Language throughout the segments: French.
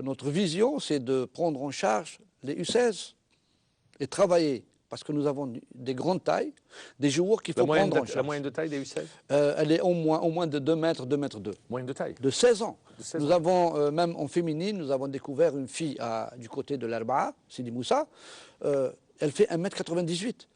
notre vision, c'est de prendre en charge les U16 et travailler. Parce que nous avons des grandes tailles, des joueurs qu'il faut prendre en charge. La moyenne de taille des U16 elle est au moins de 2 mètres, 2 mètres 2. Moyenne de taille De 16 ans. De 16 nous ans. avons, même en féminine, nous avons découvert une fille du côté de l'Arba'a, Sidi Moussa. Elle fait 1m98.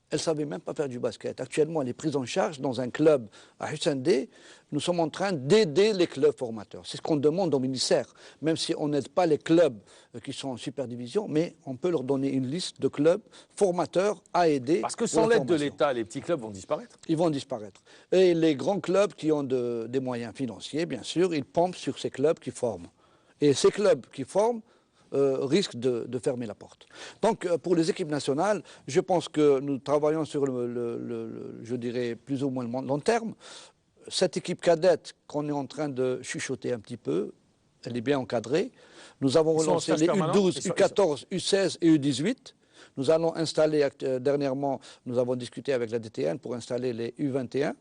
Elle ne savait même pas faire du basket. Actuellement, elle est prise en charge dans un club à Hussein D. Nous sommes en train d'aider les clubs formateurs. C'est ce qu'on demande au ministère. Même si on n'aide pas les clubs qui sont en super division, mais on peut leur donner une liste de clubs formateurs à aider. Parce que sans l'aide de l'État, les petits clubs vont disparaître. Ils vont disparaître. Et les grands clubs qui ont des moyens financiers, bien sûr, ils pompent sur ces clubs qui forment. Et ces clubs qui forment risque de fermer la porte. Donc, pour les équipes nationales, je pense que nous travaillons sur je dirais, plus ou moins le long terme. Cette équipe cadette qu'on est en train de chuchoter un petit peu, elle est bien encadrée. Nous avons relancé les U12, U14, U16 et U18. Nous allons installer, dernièrement, nous avons discuté avec la DTN pour installer les U21,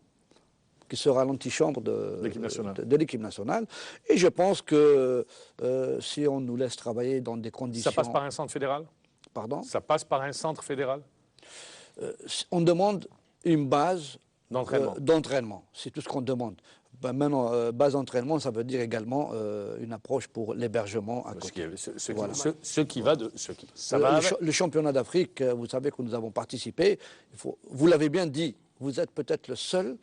qui sera l'antichambre de l'équipe nationale. Et je pense que si on nous laisse travailler dans des conditions... Ça passe par un centre fédéral? Pardon? Ça passe par un centre fédéral? On demande une base d'entraînement. C'est tout ce qu'on demande. Ben maintenant, base d'entraînement, ça veut dire également une approche pour l'hébergement à côté. Le championnat d'Afrique, vous savez que nous avons participé. Vous l'avez bien dit, vous êtes peut-être le seul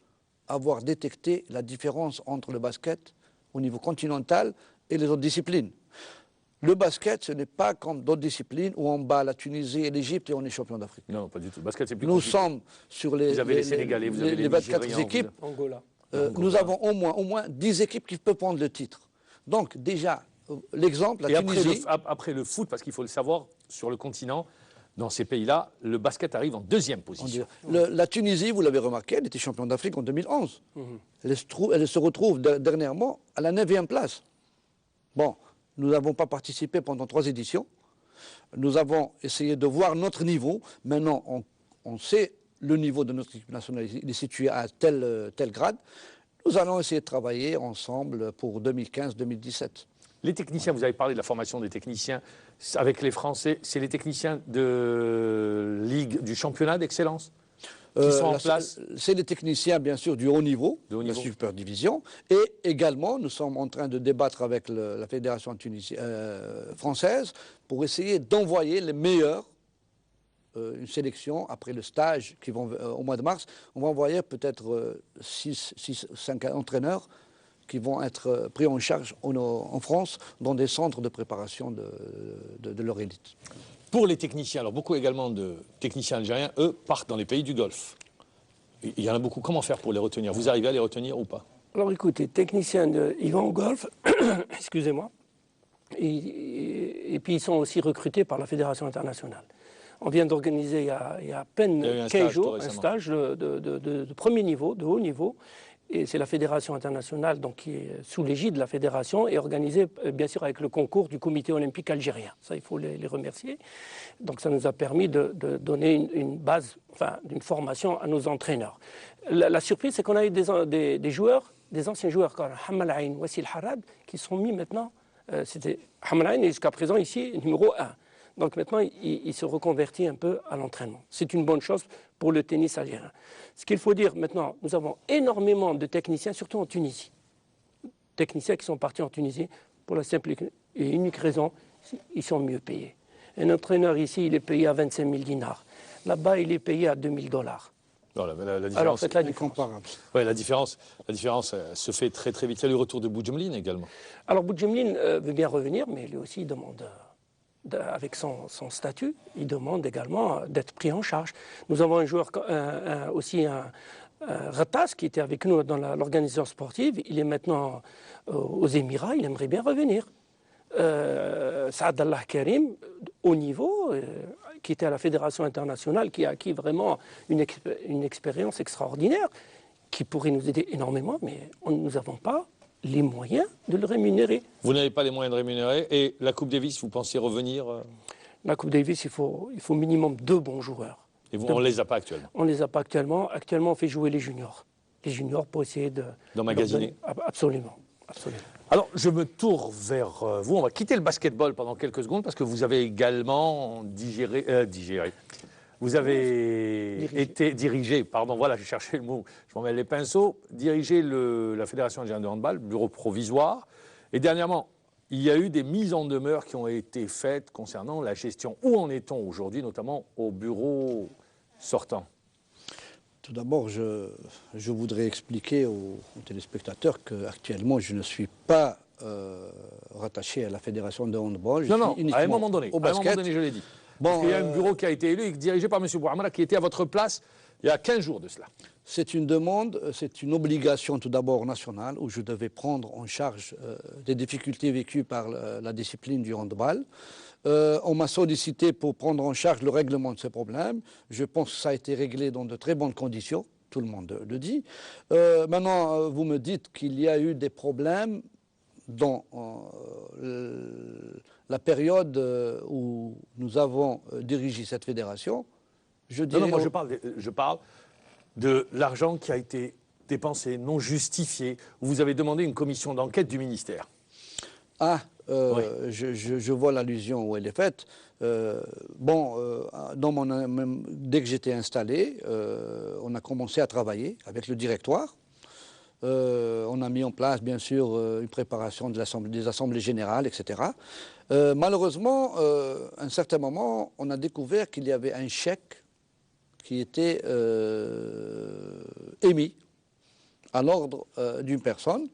avoir détecté la différence entre le basket au niveau continental et les autres disciplines. Le basket, ce n'est pas comme d'autres disciplines où on bat la Tunisie et l'Égypte et on est champion d'Afrique. Non, pas du tout. Le basket, c'est plus Nous compliqué. sommes sur les 24 équipes. Nous avons au moins 10 équipes qui peuvent prendre le titre. Donc déjà, l'exemple, la Tunisie... Après le foot, parce qu'il faut le savoir, sur le continent, dans ces pays-là, le basket arrive en deuxième position. La Tunisie, vous l'avez remarqué, elle était championne d'Afrique en 2011. Elle se retrouve dernièrement à la 9e place. Bon, nous n'avons pas participé pendant 3 éditions. Nous avons essayé de voir notre niveau. Maintenant, on sait le niveau de notre équipe nationale, il est situé à tel grade. Nous allons essayer de travailler ensemble pour 2015-2017. Les techniciens, vous avez parlé de la formation des techniciens avec les Français, c'est les techniciens de ligue du championnat d'excellence qui sont en place? C'est les techniciens, bien sûr, du haut niveau, de la super division. Et également, nous sommes en train de débattre avec la fédération française pour essayer d'envoyer les meilleurs, une sélection après le stage qui vont au mois de mars. On va envoyer peut-être 5 entraîneurs qui vont être pris en charge en France dans des centres de préparation de leur élite. Pour les techniciens, alors beaucoup également de techniciens algériens, eux, partent dans les pays du Golfe. Il y en a beaucoup. Comment faire pour les retenir? Vous arrivez à les retenir ou pas? Alors écoutez, techniciens, ils vont au Golfe, excusez-moi, et puis ils sont aussi recrutés par la Fédération internationale. On vient d'organiser il y a à peine 15 jours un stage de premier niveau, de haut niveau. Et c'est la Fédération internationale, donc, qui est sous l'égide de la Fédération, et organisée bien sûr avec le concours du Comité olympique algérien. Ça, il faut les remercier. Donc ça nous a permis de donner une base, enfin, d'une formation à nos entraîneurs. La surprise, c'est qu'on a eu des joueurs, des anciens joueurs comme Hamal Aïn, Wassil Harad, qui sont mis maintenant, c'était Hamal Aïn, et jusqu'à présent ici, numéro 1. Donc maintenant, il se reconvertit un peu à l'entraînement. C'est une bonne chose pour le tennis algérien. Ce qu'il faut dire maintenant, nous avons énormément de techniciens, surtout en Tunisie. Techniciens qui sont partis en Tunisie pour la simple et unique raison, ils sont mieux payés. Un entraîneur ici, il est payé à 25 000 dinars. Là-bas, il est payé à 2 000 $. Non, la différence, alors faites la différence. Ouais, la différence se fait très très vite. Il y a le retour de Boudjemline également. Alors Boudjemline veut bien revenir, mais lui aussi il demande... avec son statut, il demande également d'être pris en charge. Nous avons un joueur, aussi un Ratas, qui était avec nous dans l'organisation sportive. Il est maintenant aux Émirats, il aimerait bien revenir. Saad Allah Karim, au niveau, qui était à la Fédération internationale, qui a acquis vraiment une expérience extraordinaire, qui pourrait nous aider énormément, mais nous n'avons pas les moyens de le rémunérer. Vous n'avez pas les moyens de rémunérer. Et la Coupe Davis, vous pensiez revenir? La Coupe Davis, il faut minimum 2 bons joueurs. Et on ne les a pas actuellement? On ne les a pas actuellement. Actuellement, on fait jouer les juniors. Les juniors pour essayer de... D'emmagasiner? Absolument. Absolument. Alors, je me tourne vers vous. On va quitter le basketball pendant quelques secondes parce que vous avez également vous avez été dirigé, pardon, voilà, j'ai cherché le mot, je m'en mêle les pinceaux, dirigé la Fédération algérienne de handball, bureau provisoire. Et dernièrement, il y a eu des mises en demeure qui ont été faites concernant la gestion. Où en est-on aujourd'hui, notamment au bureau sortant? Tout d'abord, je voudrais expliquer aux téléspectateurs qu'actuellement, je ne suis pas rattaché à la Fédération de handball. Non, à un moment donné, je l'ai dit. Bon, parce qu'il y a un bureau qui a été élu et dirigé par M. Bouhamra qui était à votre place il y a 15 jours de cela. C'est une demande, c'est une obligation tout d'abord nationale où je devais prendre en charge des difficultés vécues par la discipline du handball. On m'a sollicité pour prendre en charge le règlement de ces problèmes. Je pense que ça a été réglé dans de très bonnes conditions, tout le monde le dit. Maintenant, vous me dites qu'il y a eu des problèmes dans la période où nous avons dirigé cette fédération. Non, moi je parle de l'argent qui a été dépensé, non justifié, où vous avez demandé une commission d'enquête du ministère. Ah, oui. Je vois l'allusion où elle est faite. Dès que j'étais installé, on a commencé à travailler avec le directoire. On a mis en place, bien sûr, une préparation des assemblées générales, etc. Malheureusement, à un certain moment, on a découvert qu'il y avait un chèque qui était émis à l'ordre d'une personne.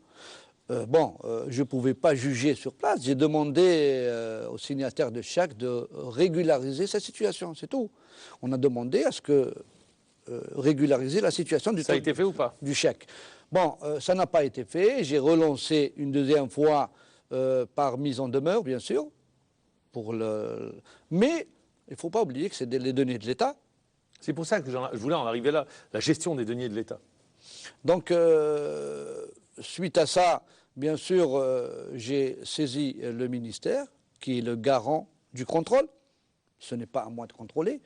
Je ne pouvais pas juger sur place. J'ai demandé au signataire de chèque de régulariser sa situation, c'est tout. On a demandé à ce que régulariser la situation du chèque. Ça a été fait ou pas? Du chèque. Ça n'a pas été fait. J'ai relancé une deuxième fois par mise en demeure, bien sûr. Mais il ne faut pas oublier que c'est les données de l'État. C'est pour ça que je voulais en arriver là, la gestion des deniers de l'État. Donc, suite à ça, bien sûr, j'ai saisi le ministère, qui est le garant du contrôle. Ce n'est pas à moi de contrôler.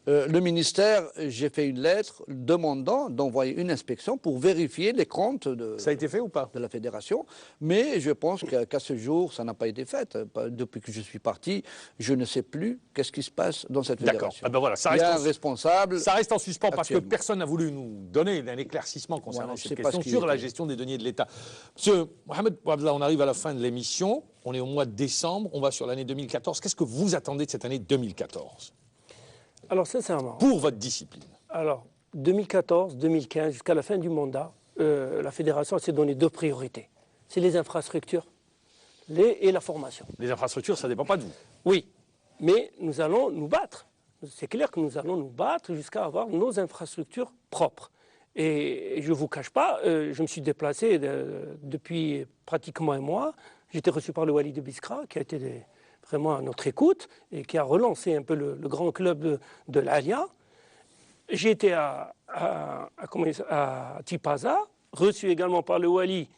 Le ministère, j'ai fait une lettre demandant d'envoyer une inspection pour vérifier les comptes ça a été fait ou pas de la fédération. Mais je pense qu'à ce jour, ça n'a pas été fait. Depuis que je suis parti, je ne sais plus qu'est-ce qui se passe dans cette fédération. D'accord. Voilà, il y a un responsable. Ça reste en suspens parce que personne n'a voulu nous donner un éclaircissement concernant cette question sur la gestion des deniers de l'État. Monsieur Mohamed Bouabdallah, on arrive à la fin de l'émission. On est au mois de décembre. On va sur l'année 2014. Qu'est-ce que vous attendez de cette année 2014 ? Alors, sincèrement. Pour votre discipline. Alors, 2014, 2015, jusqu'à la fin du mandat, la fédération s'est donné 2 priorités. C'est les infrastructures et la formation. Les infrastructures, ça ne dépend pas de vous. Oui, mais nous allons nous battre. C'est clair que nous allons nous battre jusqu'à avoir nos infrastructures propres. Et je ne vous cache pas, je me suis déplacé depuis pratiquement un mois. J'étais reçu par le Wali de Biskra, qui a été vraiment à notre écoute et qui a relancé un peu le grand club de l'Alia. J'ai été à Tipaza, reçu également par le Wali.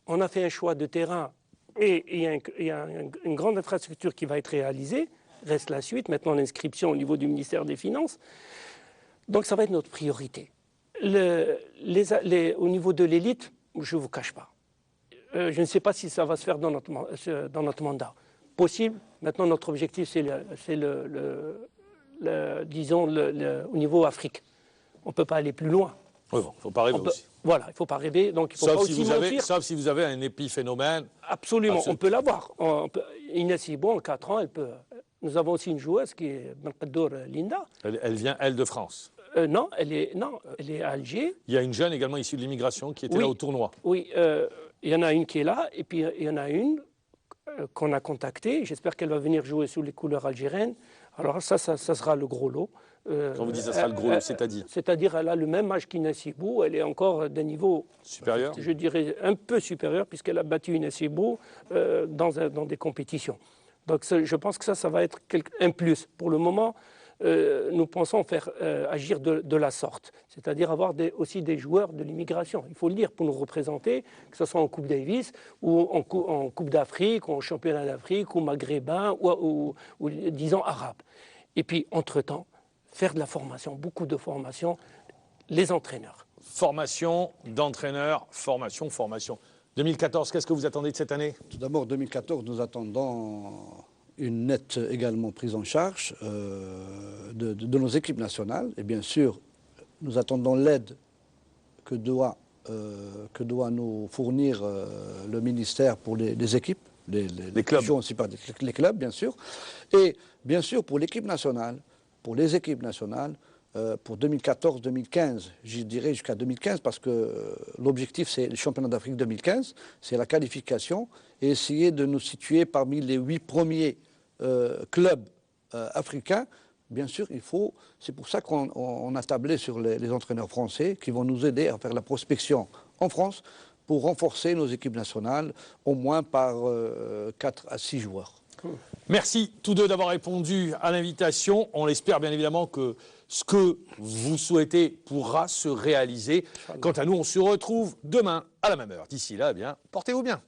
On a fait un choix de terrain et il y a une grande infrastructure qui va être réalisée. Reste la suite, maintenant l'inscription au niveau du ministère des Finances. Donc ça va être notre priorité. Au niveau de l'élite, je ne vous cache pas. Je ne sais pas si ça va se faire dans notre mandat. Possible. Maintenant, notre objectif, c'est au niveau Afrique. On ne peut pas aller plus loin. Oui, bon, il ne faut pas rêver aussi. Voilà, il ne faut pas rêver. Donc, il faut pas aussi mentir. Sauf si vous avez un épiphénomène. Absolument, on peut l'avoir. Inès Ibo, en 4 ans, elle peut. Nous avons aussi une joueuse qui est Benkadour Linda. Elle vient, elle, de France. Non, elle est à Alger. Il y a une jeune également issue de l'immigration qui était là au tournoi. Oui, il y en a une qui est là, et puis il y en a une qu'on a contactée. J'espère qu'elle va venir jouer sous les couleurs algériennes. Alors ça sera le gros lot. Quand vous dites ça sera le gros lot, c'est-à-dire ? C'est-à-dire elle a le même âge qu'Inès Ibo, elle est encore d'un niveau supérieur. Je dirais un peu supérieur, puisqu'elle a battu Inès Ibo dans des compétitions. Donc je pense que ça va être un plus. Pour le moment, nous pensons faire agir de la sorte, c'est-à-dire avoir aussi des joueurs de l'immigration. Il faut le dire, pour nous représenter, que ce soit en Coupe Davis, ou en Coupe d'Afrique, ou en Championnat d'Afrique, ou maghrébin, ou disons arabe. Et puis, entre-temps, faire de la formation, beaucoup de formation, les entraîneurs. Formation d'entraîneurs, formation. 2014, qu'est-ce que vous attendez de cette année? Tout d'abord, 2014, nous attendons une nette également prise en charge de nos équipes nationales. Et bien sûr, nous attendons l'aide que doit nous fournir le ministère pour les équipes, les clubs. Aussi pas les clubs, bien sûr. Et bien sûr, pour l'équipe nationale, pour les équipes nationales, pour 2014-2015, je dirais jusqu'à 2015, parce que l'objectif, c'est le championnat d'Afrique 2015, c'est la qualification, et essayer de nous situer parmi les 8 premiers clubs africains. Bien sûr, c'est pour ça qu'on a tablé sur les entraîneurs français qui vont nous aider à faire la prospection en France pour renforcer nos équipes nationales, au moins par 4 à 6 joueurs. Merci tous deux d'avoir répondu à l'invitation. On espère bien évidemment que ce que vous souhaitez pourra se réaliser. Quant à nous, on se retrouve demain à la même heure. D'ici là, eh bien, portez-vous bien.